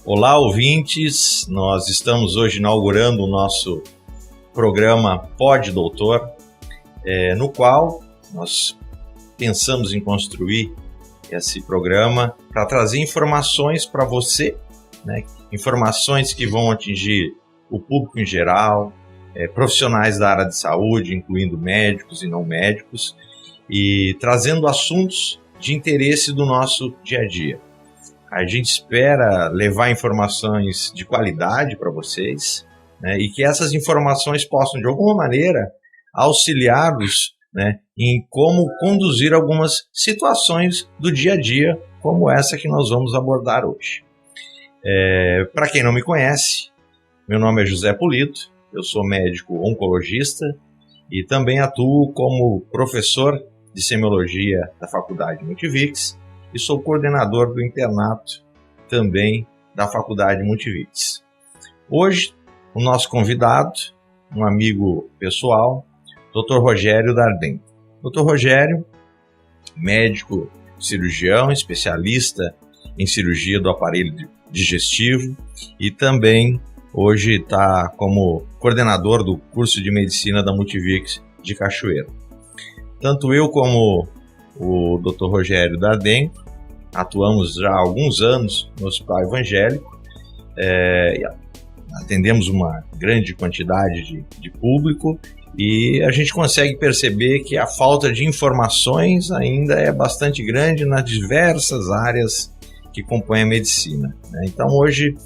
Olá, ouvintes! Nós estamos hoje inaugurando o nosso programa Pod Doutor, no qual nós pensamos em construir esse programa para trazer informações para você, né? Informações que vão atingir o público em geral, profissionais da área de saúde, incluindo médicos e não médicos, e trazendo assuntos de interesse do nosso dia a dia. A gente espera levar informações de qualidade para vocês, né, e que essas informações possam, de alguma maneira, auxiliá-los, né, em como conduzir algumas situações do dia a dia, como essa que nós vamos abordar hoje. Para quem não me conhece, meu nome é José Pulido, eu sou médico oncologista e também atuo como professor de semiologia da Faculdade Multivix, e sou coordenador do internato também da Faculdade Multivix. Hoje, o nosso convidado, um amigo pessoal, Dr. Rogério Darden. Dr. Rogério, médico cirurgião, especialista em cirurgia do aparelho digestivo e também hoje está como coordenador do curso de medicina da Multivix de Cachoeira. Tanto eu como o Dr. Rogério Darden atuamos já há alguns anos no Hospital Evangélico, atendemos uma grande quantidade de público e a gente consegue perceber que a falta de informações ainda é bastante grande nas diversas áreas que compõem a medicina, né? Então hoje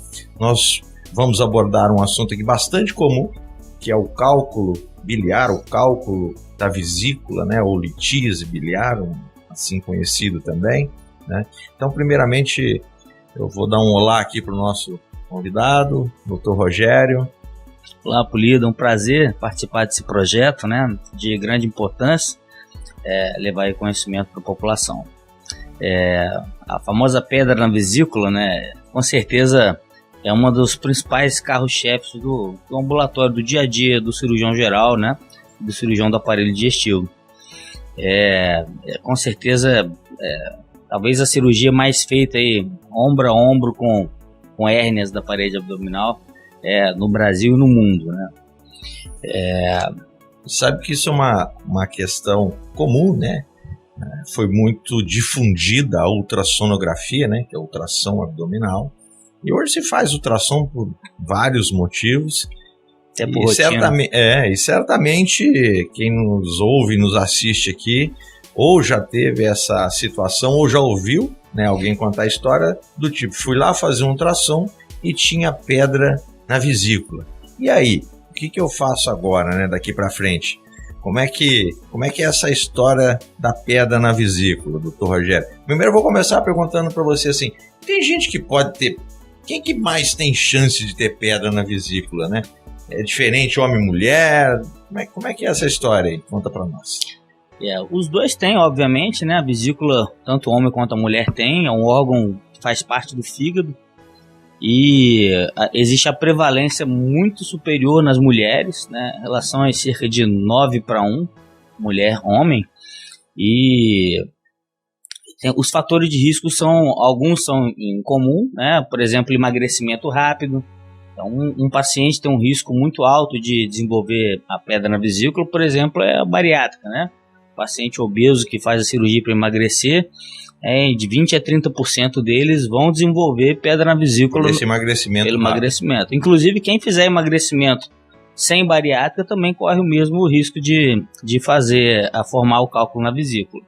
nós vamos abordar um assunto aqui bastante comum, que é o cálculo biliar, o cálculo da vesícula, né, ou litíase biliar, assim conhecido também, né? Então, primeiramente, eu vou dar um olá aqui para o nosso convidado, Dr. Rogério. Olá, Pulido, é um prazer participar desse projeto, né, de grande importância, levar conhecimento para a população. A famosa pedra na vesícula, né, com certeza é uma dos principais carros-chefes do ambulatório, do dia a dia do cirurgião geral, né, do cirurgião do aparelho digestivo. Com certeza, talvez a cirurgia mais feita aí, ombro a ombro com hérnias da parede abdominal, no Brasil e no mundo, né? Sabe que isso é uma questão comum, né? Foi muito difundida a ultrassonografia, né? Que é a ultrassom abdominal. E hoje se faz ultrassom por vários motivos. E certamente quem nos ouve e nos assiste aqui ou já teve essa situação ou já ouviu, né, alguém contar a história do tipo: fui lá fazer um ultrassom e tinha pedra na vesícula. E aí, o que eu faço agora, né, daqui para frente? Como é que é essa história da pedra na vesícula, doutor Rogério? Primeiro eu vou começar perguntando para você assim: tem gente que pode ter... Quem que mais tem chance de ter pedra na vesícula, né? É diferente homem e mulher? Como é que é essa história aí? Conta para nós. Os dois têm, obviamente, né? A vesícula, tanto o homem quanto a mulher tem, é um órgão que faz parte do fígado e existe a prevalência muito superior nas mulheres, né? A relação é cerca de 9:1, mulher-homem, e os fatores de risco alguns são em comum, né? Por exemplo, emagrecimento rápido. Então, um paciente tem um risco muito alto de desenvolver a pedra na vesícula, por exemplo, é a bariátrica, né? Paciente obeso que faz a cirurgia para emagrecer, de 20% a 30% deles vão desenvolver pedra na vesícula pelo emagrecimento. Inclusive, quem fizer emagrecimento sem bariátrica também corre o mesmo risco de formar o cálculo na vesícula.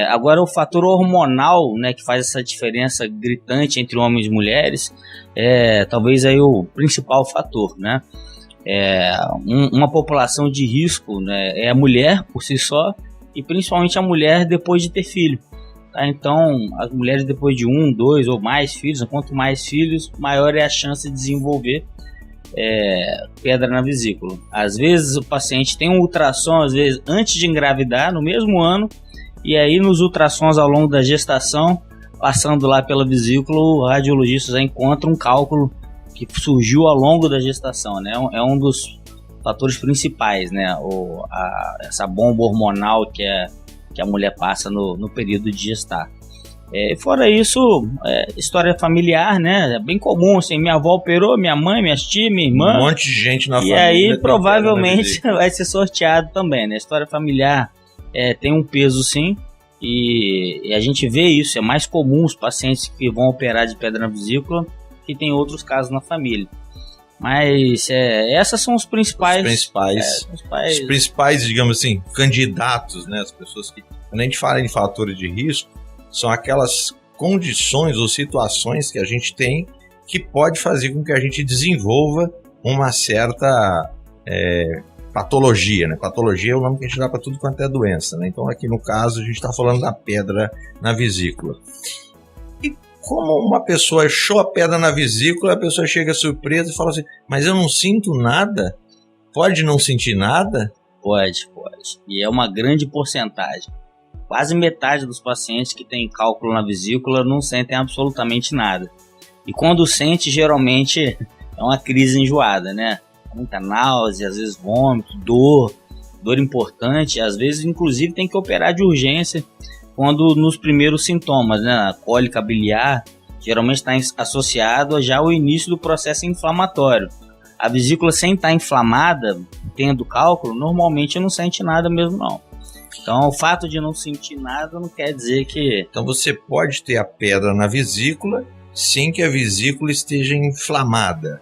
Agora, o fator hormonal, né, que faz essa diferença gritante entre homens e mulheres, talvez aí o principal fator, né? Uma população de risco, né, é a mulher por si só, e principalmente a mulher depois de ter filho, tá? Então, as mulheres depois de 1, 2 ou mais filhos, quanto mais filhos, maior é a chance de desenvolver pedra na vesícula. Às vezes o paciente tem um ultrassom, às vezes antes de engravidar, no mesmo ano, e aí nos ultrassons ao longo da gestação, passando lá pela vesícula, o radiologista já encontra um cálculo que surgiu ao longo da gestação, né? É um dos fatores principais, né? Essa bomba hormonal que a mulher passa no período de gestar. Fora isso, história familiar, né? É bem comum, assim, minha avó operou, minha mãe, minhas tias, minha irmã. Um monte de gente na família. E aí provavelmente vai ser sorteado também, né? História familiar tem um peso sim, e a gente vê isso, é mais comum os pacientes que vão operar de pedra na vesícula que tem outros casos na família. Mas essas são os principais. Os principais, digamos assim, candidatos, né? As pessoas que, quando a gente fala em fatores de risco, são aquelas condições ou situações que a gente tem que pode fazer com que a gente desenvolva uma certa patologia, né? Patologia é o nome que a gente dá para tudo quanto é doença, né? Então aqui no caso a gente está falando da pedra na vesícula. E como uma pessoa achou a pedra na vesícula, a pessoa chega surpresa e fala assim, mas eu não sinto nada? Pode não sentir nada? Pode. E é uma grande porcentagem. Quase metade dos pacientes que têm cálculo na vesícula não sentem absolutamente nada. E quando sente, geralmente é uma crise enjoada, né? Muita náusea, às vezes vômito, dor importante. Às vezes, inclusive, tem que operar de urgência quando nos primeiros sintomas, né? A cólica biliar geralmente está associado já ao início do processo inflamatório. A vesícula sem estar inflamada, tendo cálculo, normalmente não sente nada mesmo não. Então, o fato de não sentir nada não quer dizer que... Então, você pode ter a pedra na vesícula sem que a vesícula esteja inflamada.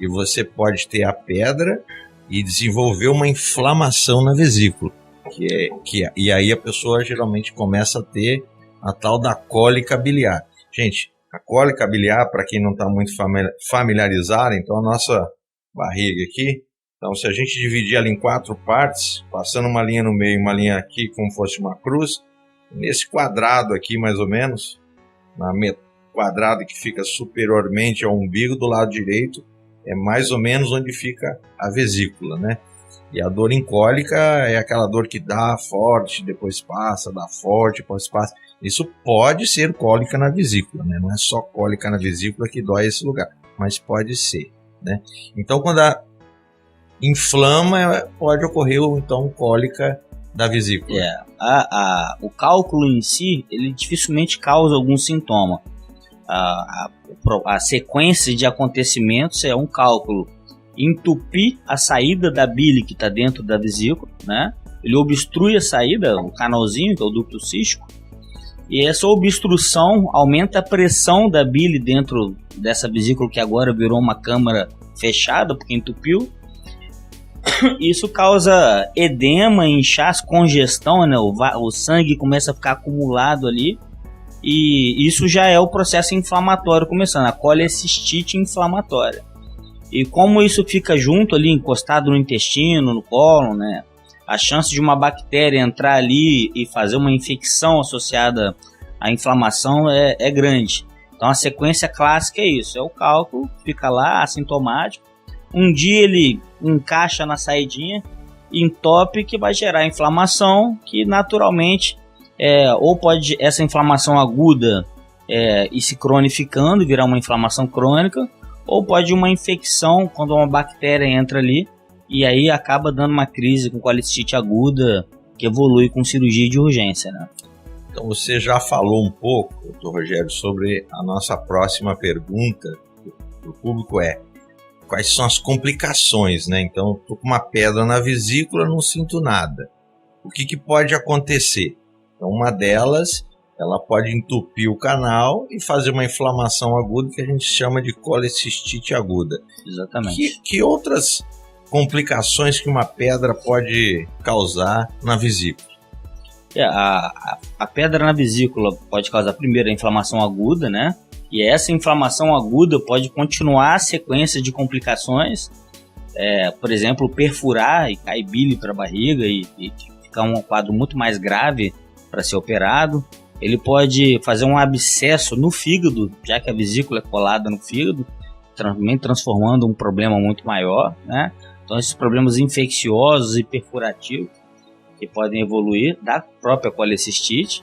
E você pode ter a pedra e desenvolver uma inflamação na vesícula. E aí a pessoa geralmente começa a ter a tal da cólica biliar. Gente, a cólica biliar, para quem não está muito familiarizado, então a nossa barriga aqui, então se a gente dividir ela em 4 partes, passando uma linha no meio e uma linha aqui como fosse uma cruz, nesse quadrado aqui mais ou menos, quadrado que fica superiormente ao umbigo do lado direito, é mais ou menos onde fica a vesícula, né? E a dor em cólica é aquela dor que dá forte, depois passa, dá forte, depois passa. Isso pode ser cólica na vesícula, né? Não é só cólica na vesícula que dói esse lugar, mas pode ser, né? Então, quando inflama, pode ocorrer então cólica da vesícula. O cálculo em si, ele dificilmente causa algum sintoma. A sequência de acontecimentos é um cálculo entupir a saída da bile que está dentro da vesícula, né? Ele obstrui a saída, o canalzinho, que é o ducto cístico, e essa obstrução aumenta a pressão da bile dentro dessa vesícula que agora virou uma câmara fechada porque entupiu. Isso causa edema, inchaço, congestão, né? O sangue começa a ficar acumulado ali. E isso já é o processo inflamatório começando, a colecistite inflamatória. E como isso fica junto ali, encostado no intestino, no cólon, né? A chance de uma bactéria entrar ali e fazer uma infecção associada à inflamação é grande. Então a sequência clássica é isso, é o cálculo, fica lá assintomático. Um dia ele encaixa na saidinha, entope, que vai gerar inflamação, que naturalmente... ou pode essa inflamação aguda ir se cronificando, virar uma inflamação crônica, ou pode uma infecção quando uma bactéria entra ali e aí acaba dando uma crise com colicite aguda que evolui com cirurgia de urgência, né? Então você já falou um pouco, doutor Rogério, sobre a nossa próxima pergunta do público quais são as complicações, né? Então, estou com uma pedra na vesícula, não sinto nada. O que pode acontecer? Então, uma delas, ela pode entupir o canal e fazer uma inflamação aguda que a gente chama de colecistite aguda. Exatamente. Que outras complicações que uma pedra pode causar na vesícula? A pedra na vesícula pode causar primeiro a inflamação aguda, né? E essa inflamação aguda pode continuar a sequência de complicações, por exemplo, perfurar e cair bile para a barriga e ficar um quadro muito mais grave para ser operado. Ele pode fazer um abscesso no fígado, já que a vesícula é colada no fígado, também transformando um problema muito maior, né? Então esses problemas infecciosos e perfurativos que podem evoluir da própria colecistite.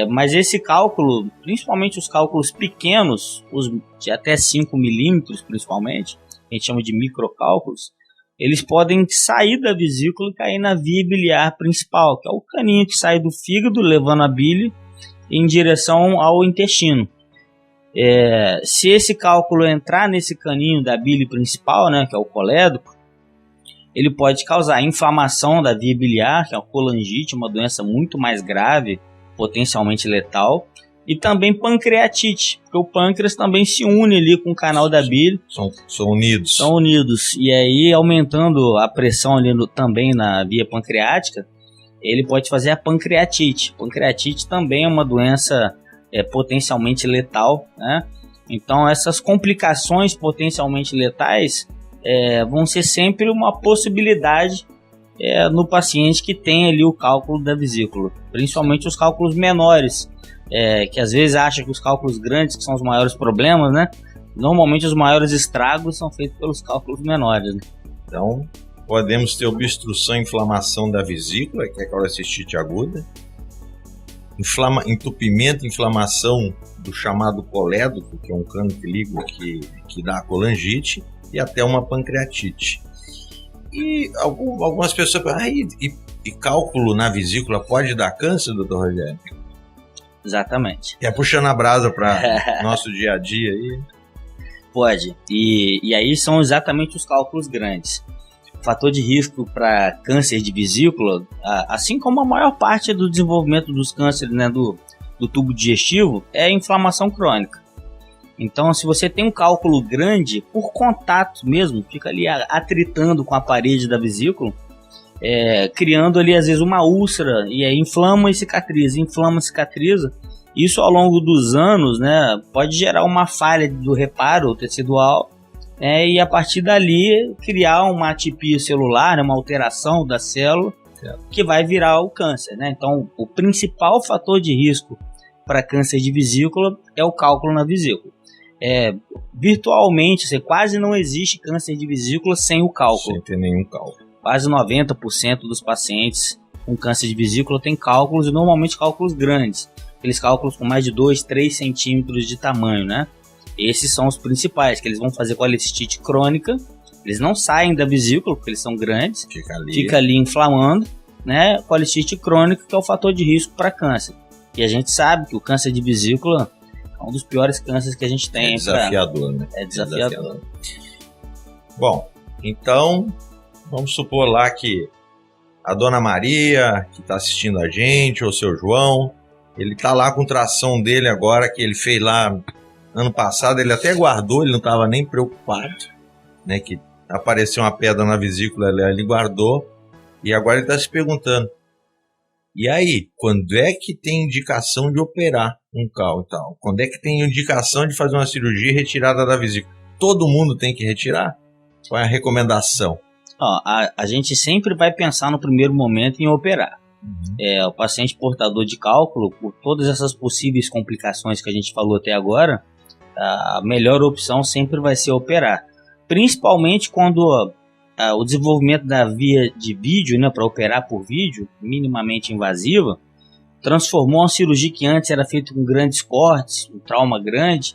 Mas esse cálculo, principalmente os cálculos pequenos, os de até 5 milímetros principalmente, a gente chama de microcálculos, eles podem sair da vesícula e cair na via biliar principal, que é o caninho que sai do fígado levando a bile em direção ao intestino. Se esse cálculo entrar nesse caninho da bile principal, né, que é o colédoco, ele pode causar inflamação da via biliar, que é a colangite, uma doença muito mais grave, potencialmente letal, e também pancreatite, porque o pâncreas também se une ali com o canal da bile. São unidos. São unidos. E aí, aumentando a pressão ali também na via pancreática, ele pode fazer a pancreatite. Pancreatite também é uma doença potencialmente letal, né? Então, essas complicações potencialmente letais vão ser sempre uma possibilidade no paciente que tem ali o cálculo da vesícula, principalmente os cálculos menores, que às vezes acha que os cálculos grandes que são os maiores problemas, né? Normalmente os maiores estragos são feitos pelos cálculos menores, né? Então, podemos ter obstrução e inflamação da vesícula, que é a colecistite aguda, entupimento e inflamação do chamado colédoco, que é um cano que liga que dá a colangite, e até uma pancreatite. E algumas pessoas falam, e cálculo na vesícula pode dar câncer, doutor Rogério? Exatamente. Puxando a brasa para nosso dia a dia aí. Pode. E aí são exatamente os cálculos grandes. O fator de risco para câncer de vesícula, assim como a maior parte do desenvolvimento dos cânceres, né, do tubo digestivo, é a inflamação crônica. Então, se você tem um cálculo grande, por contato mesmo, fica ali atritando com a parede da vesícula, criando ali às vezes uma úlcera, e aí inflama e cicatriza, isso ao longo dos anos, né, pode gerar uma falha do reparo tecidual, e a partir dali criar uma atipia celular, né, uma alteração da célula, que vai virar o câncer, né? Então, o principal fator de risco para câncer de vesícula é o cálculo na vesícula. Virtualmente, quase não existe câncer de vesícula sem o cálculo. Sem ter nenhum cálculo. Quase 90% dos pacientes com câncer de vesícula têm cálculos, e normalmente cálculos grandes. Aqueles cálculos com mais de 2, 3 centímetros de tamanho, né? Esses são os principais, que eles vão fazer colecistite crônica. Eles não saem da vesícula, porque eles são grandes. Fica ali inflamando, né? Colecistite crônica, que é o fator de risco para câncer. E a gente sabe que o câncer de vesícula é um dos piores cânceres que a gente tem. É desafiador, né? É desafiador. Bom, então, vamos supor lá que a dona Maria, que está assistindo a gente, ou o seu João, ele está lá com tração dele agora, que ele fez lá ano passado, ele até guardou, ele não estava nem preocupado, né? Que apareceu uma pedra na vesícula, ele guardou, e agora ele está se perguntando, e aí, quando é que tem indicação de operar um cálculo e tal? Quando é que tem indicação de fazer uma cirurgia e retirada da vesícula? Todo mundo tem que retirar? Qual é a recomendação? A gente sempre vai pensar no primeiro momento em operar. O paciente portador de cálculo, por todas essas possíveis complicações que a gente falou até agora, a melhor opção sempre vai ser operar. Principalmente quando o desenvolvimento da via de vídeo, né, para operar por vídeo, minimamente invasiva, transformou uma cirurgia que antes era feita com grandes cortes, um trauma grande,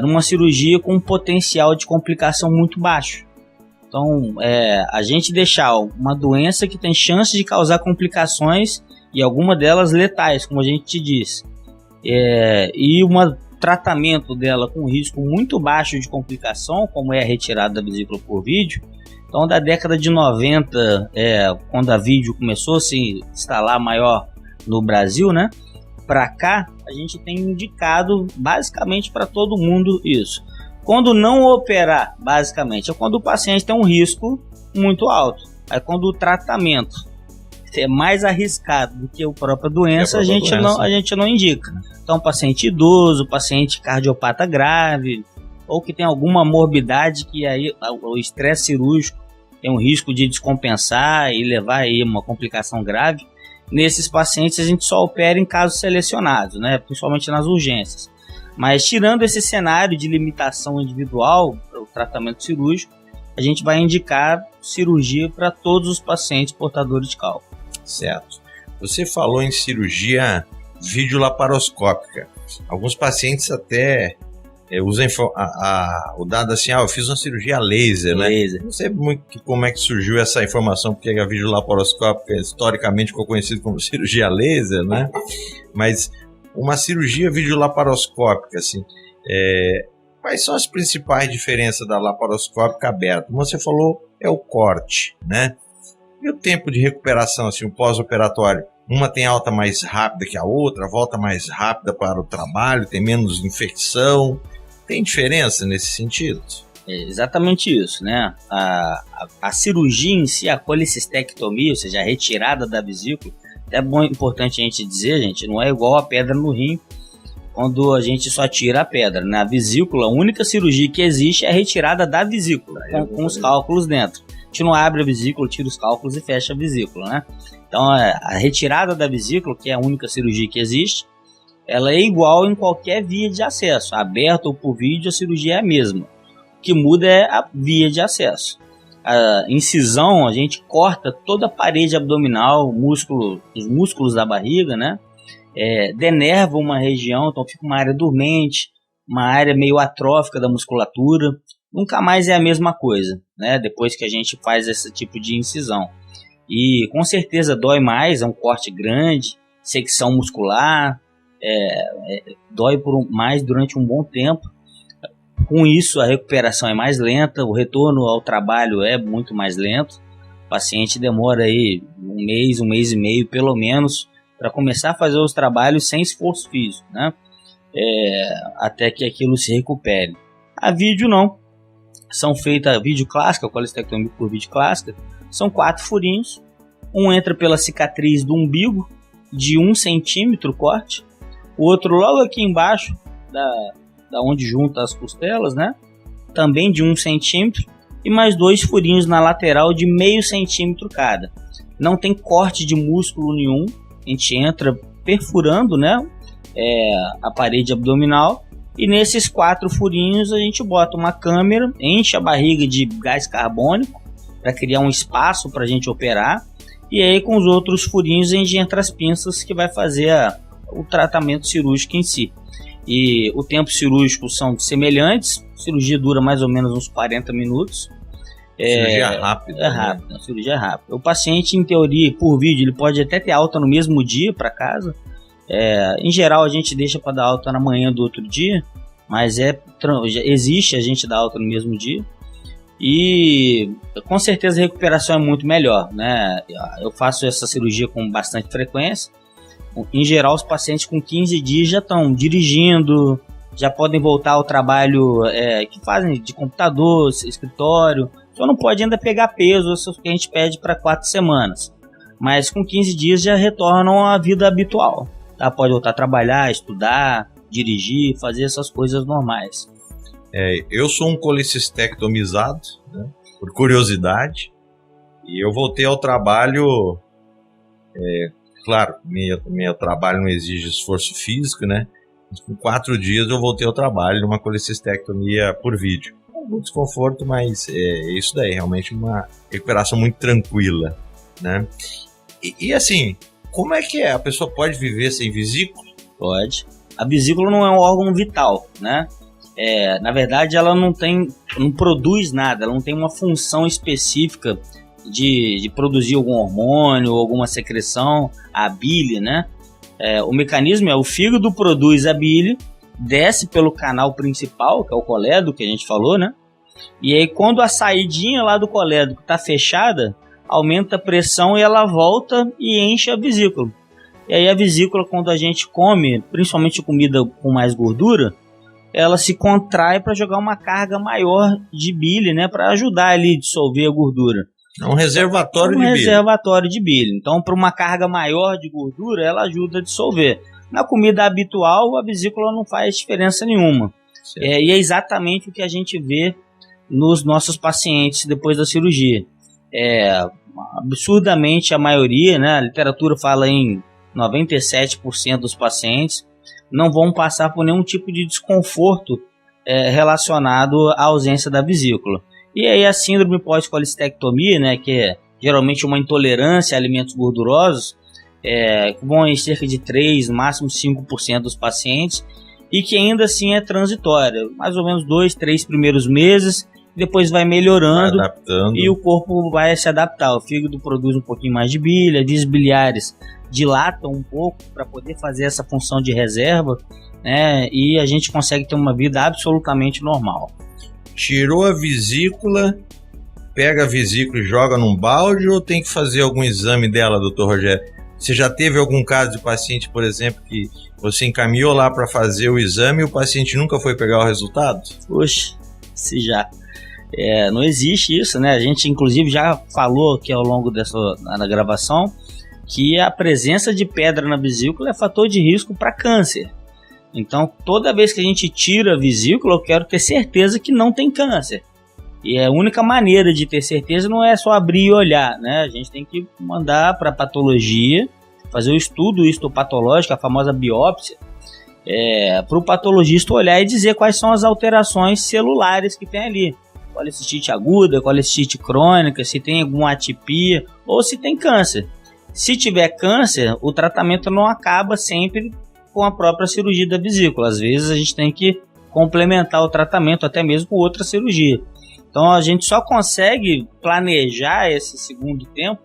numa cirurgia com um potencial de complicação muito baixo. Então, a gente deixar uma doença que tem chance de causar complicações, e alguma delas letais, como a gente te disse, e um tratamento dela com risco muito baixo de complicação, como é a retirada da vesícula por vídeo. Então, da década de 90, quando a vídeo começou a se instalar maior no Brasil, né, para cá, a gente tem indicado basicamente para todo mundo isso. Quando não operar, basicamente, é quando o paciente tem um risco muito alto. Aí, quando o tratamento é mais arriscado do que a própria doença, a gente não indica. Então, paciente idoso, paciente cardiopata grave, ou que tem alguma morbidade que aí o estresse cirúrgico tem um risco de descompensar e levar aí uma complicação grave. Nesses pacientes a gente só opera em casos selecionados, né, principalmente nas urgências. Mas tirando esse cenário de limitação individual para o tratamento cirúrgico, a gente vai indicar cirurgia para todos os pacientes portadores de cálculo. Certo. Você falou em cirurgia videolaparoscópica. Alguns pacientes até usam o dado assim, eu fiz uma cirurgia laser, né? Não sei muito como é que surgiu essa informação, porque a videolaparoscópica historicamente ficou conhecida como cirurgia laser, né? Mas uma cirurgia videolaparoscópica, assim, quais são as principais diferenças da laparoscópica aberta? Como você falou, é o corte, né? E o tempo de recuperação, assim, o pós-operatório? Uma tem alta mais rápida que a outra, volta mais rápida para o trabalho, tem menos infecção. Tem diferença nesse sentido? É exatamente isso, né? A cirurgia em si, a colecistectomia, ou seja, a retirada da vesícula, é importante a gente dizer, gente, não é igual a pedra no rim, quando a gente só tira a pedra. Na vesícula, a única cirurgia que existe é a retirada da vesícula, com os cálculos dentro. A gente não abre a vesícula, tira os cálculos e fecha a vesícula, né? Então, a retirada da vesícula, que é a única cirurgia que existe, ela é igual em qualquer via de acesso, aberta ou por vídeo, a cirurgia é a mesma. O que muda é a via de acesso. A incisão, a gente corta toda a parede abdominal, os músculos da barriga, né? Denerva uma região, então fica uma área dormente, uma área meio atrófica da musculatura. Nunca mais é a mesma coisa, né? Depois que a gente faz esse tipo de incisão. E com certeza dói mais, é um corte grande, secção muscular, dói mais durante um bom tempo. Com isso, a recuperação é mais lenta, o retorno ao trabalho é muito mais lento. O paciente demora aí um mês e meio, pelo menos, para começar a fazer os trabalhos sem esforço físico, né? Até que aquilo se recupere. A vídeo não. São feitas a vídeo clássica, a colecistectomia por vídeo clássica, são 4 furinhos. Um entra pela cicatriz do umbigo, de 1 centímetro o corte. O outro logo aqui embaixo, da onde junta as costelas, né? Também de 1 centímetro. E mais 2 furinhos na lateral de meio centímetro cada. Não tem corte de músculo nenhum. A gente entra perfurando, né? A parede abdominal. E nesses 4 furinhos a gente bota uma câmera, enche a barriga de gás carbônico para criar um espaço para a gente operar. E aí com os outros furinhos a gente entra as pinças que vai fazer o tratamento cirúrgico em si. E o tempo cirúrgico são semelhantes, a cirurgia dura mais ou menos uns 40 minutos. Cirurgia rápida. É rápida, cirurgia rápida. O paciente, em teoria, por vídeo, ele pode até ter alta no mesmo dia para casa. Em geral, a gente deixa para dar alta na manhã do outro dia, mas existe a gente dar alta no mesmo dia. E com certeza a recuperação é muito melhor, né? Eu faço essa cirurgia com bastante frequência. Em geral, os pacientes com 15 dias já estão dirigindo, já podem voltar ao trabalho que fazem de computador, escritório. Só não pode ainda pegar peso, isso que a gente pede para 4 semanas. Mas com 15 dias já retornam à vida habitual. Tá? Pode voltar a trabalhar, estudar, dirigir, fazer essas coisas normais. Eu sou um colecistectomizado, né, por curiosidade, e eu voltei ao trabalho, claro, meu trabalho não exige esforço físico, né? Mas com 4 dias eu voltei ao trabalho numa colecistectomia por vídeo. Muito desconforto, mas isso daí, realmente uma recuperação muito tranquila, né? E assim, como é que a pessoa pode viver sem vesícula? Pode. A vesícula não é um órgão vital, né? Na verdade, ela não produz nada, ela não tem uma função específica de produzir algum hormônio ou alguma secreção, a bile, né? O mecanismo o fígado produz a bile, desce pelo canal principal, que é o colédoco que a gente falou, né? E aí quando a saidinha lá do colédoco está fechada, aumenta a pressão e ela volta e enche a vesícula. E aí a vesícula, quando a gente come, principalmente comida com mais gordura, ela se contrai para jogar uma carga maior de bile, né, para ajudar ali a dissolver a gordura. É um reservatório de bile. Reservatório de bile. Então, para uma carga maior de gordura, ela ajuda a dissolver. Na comida habitual, a vesícula não faz diferença nenhuma. E é exatamente o que a gente vê nos nossos pacientes depois da cirurgia. Absurdamente a maioria, né, a literatura fala em 97% dos pacientes não vão passar por nenhum tipo de desconforto relacionado à ausência da vesícula. E aí a síndrome pós-colecistectomia, né, que é geralmente uma intolerância a alimentos gordurosos, vão em cerca de 3%, no máximo 5% dos pacientes, e que ainda assim é transitória, mais ou menos 2, 3 primeiros meses, depois vai melhorando, vai adaptando, e o corpo vai se adaptar. O fígado produz um pouquinho mais de bilha, vias biliares dilatam um pouco para poder fazer essa função de reserva, né? E a gente consegue ter uma vida absolutamente normal. Tirou a vesícula, pega a vesícula e joga num balde, ou tem que fazer algum exame dela, doutor Rogério? Você já teve algum caso de paciente, por exemplo, que você encaminhou lá para fazer o exame e o paciente nunca foi pegar o resultado? Poxa, se já. Não existe isso, né? A gente, inclusive, já falou aqui ao longo na gravação que a presença de pedra na vesícula é fator de risco para câncer. Então, toda vez que a gente tira a vesícula, eu quero ter certeza que não tem câncer. E a única maneira de ter certeza não é só abrir e olhar, né? A gente tem que mandar para a patologia, fazer o estudo histopatológico, a famosa biópsia, para o patologista olhar e dizer quais são as alterações celulares que tem ali. Colecistite aguda, colecistite crônica, se tem alguma atipia ou se tem câncer. Se tiver câncer, o tratamento não acaba sempre com a própria cirurgia da vesícula. Às vezes a gente tem que complementar o tratamento até mesmo com outra cirurgia. Então a gente só consegue planejar esse segundo tempo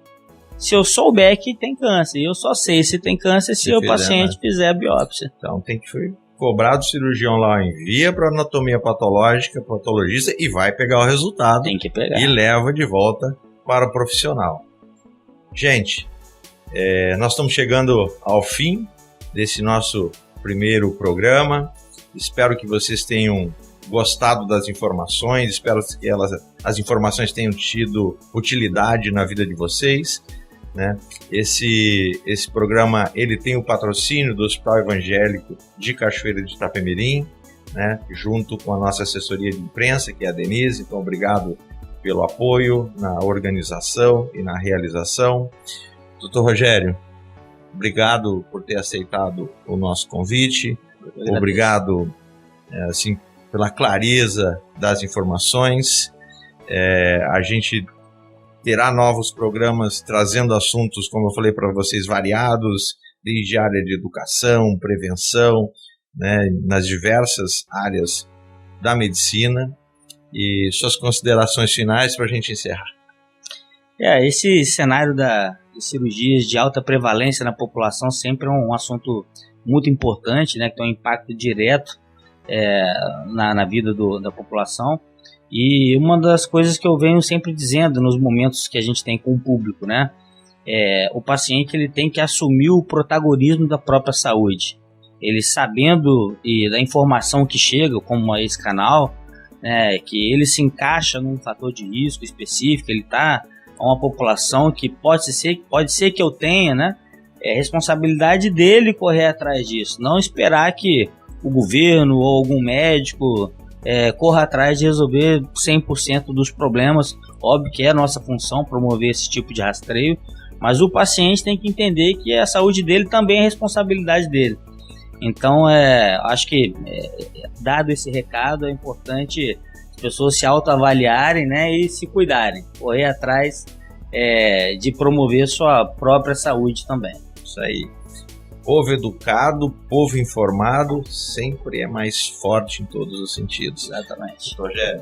se eu souber que tem câncer. E eu só sei se tem câncer se o paciente fizer a biópsia. Então tem que cobrar do cirurgião lá, envia para anatomia patológica, patologista, e vai pegar o resultado. Tem que pegar. E leva de volta para o profissional. Gente, nós estamos chegando ao fim desse nosso primeiro programa. Espero que vocês tenham gostado das informações, espero que as informações tenham tido utilidade na vida de vocês, né? Esse programa ele tem o patrocínio do Hospital Evangélico de Cachoeira de Itapemirim, né? Junto com a nossa assessoria de imprensa, que é a Denise. Então, obrigado pelo apoio na organização e na realização. Doutor Rogério, obrigado por ter aceitado o nosso convite. Obrigado, assim, pela clareza das informações. A gente terá novos programas trazendo assuntos, como eu falei para vocês, variados, desde área de educação, prevenção, né, nas diversas áreas da medicina. E suas considerações finais para a gente encerrar. Esse cenário de cirurgias de alta prevalência na população sempre é um assunto muito importante, né, que tem um impacto direto na vida da população. E uma das coisas que eu venho sempre dizendo nos momentos que a gente tem com o público, né, o paciente ele tem que assumir o protagonismo da própria saúde. Ele sabendo da informação que chega, como esse canal, que ele se encaixa num fator de risco específico, ele está a uma população que pode ser que eu tenha, né? É responsabilidade dele correr atrás disso, não esperar que o governo ou algum médico corra atrás de resolver 100% dos problemas. Óbvio que é a nossa função promover esse tipo de rastreio, mas o paciente tem que entender que a saúde dele também é responsabilidade dele. Então, acho que, dado esse recado, é importante as pessoas se autoavaliarem, né, e se cuidarem, correr atrás de promover sua própria saúde também. Isso aí. Povo educado, povo informado, sempre é mais forte em todos os sentidos. Exatamente. Rogério.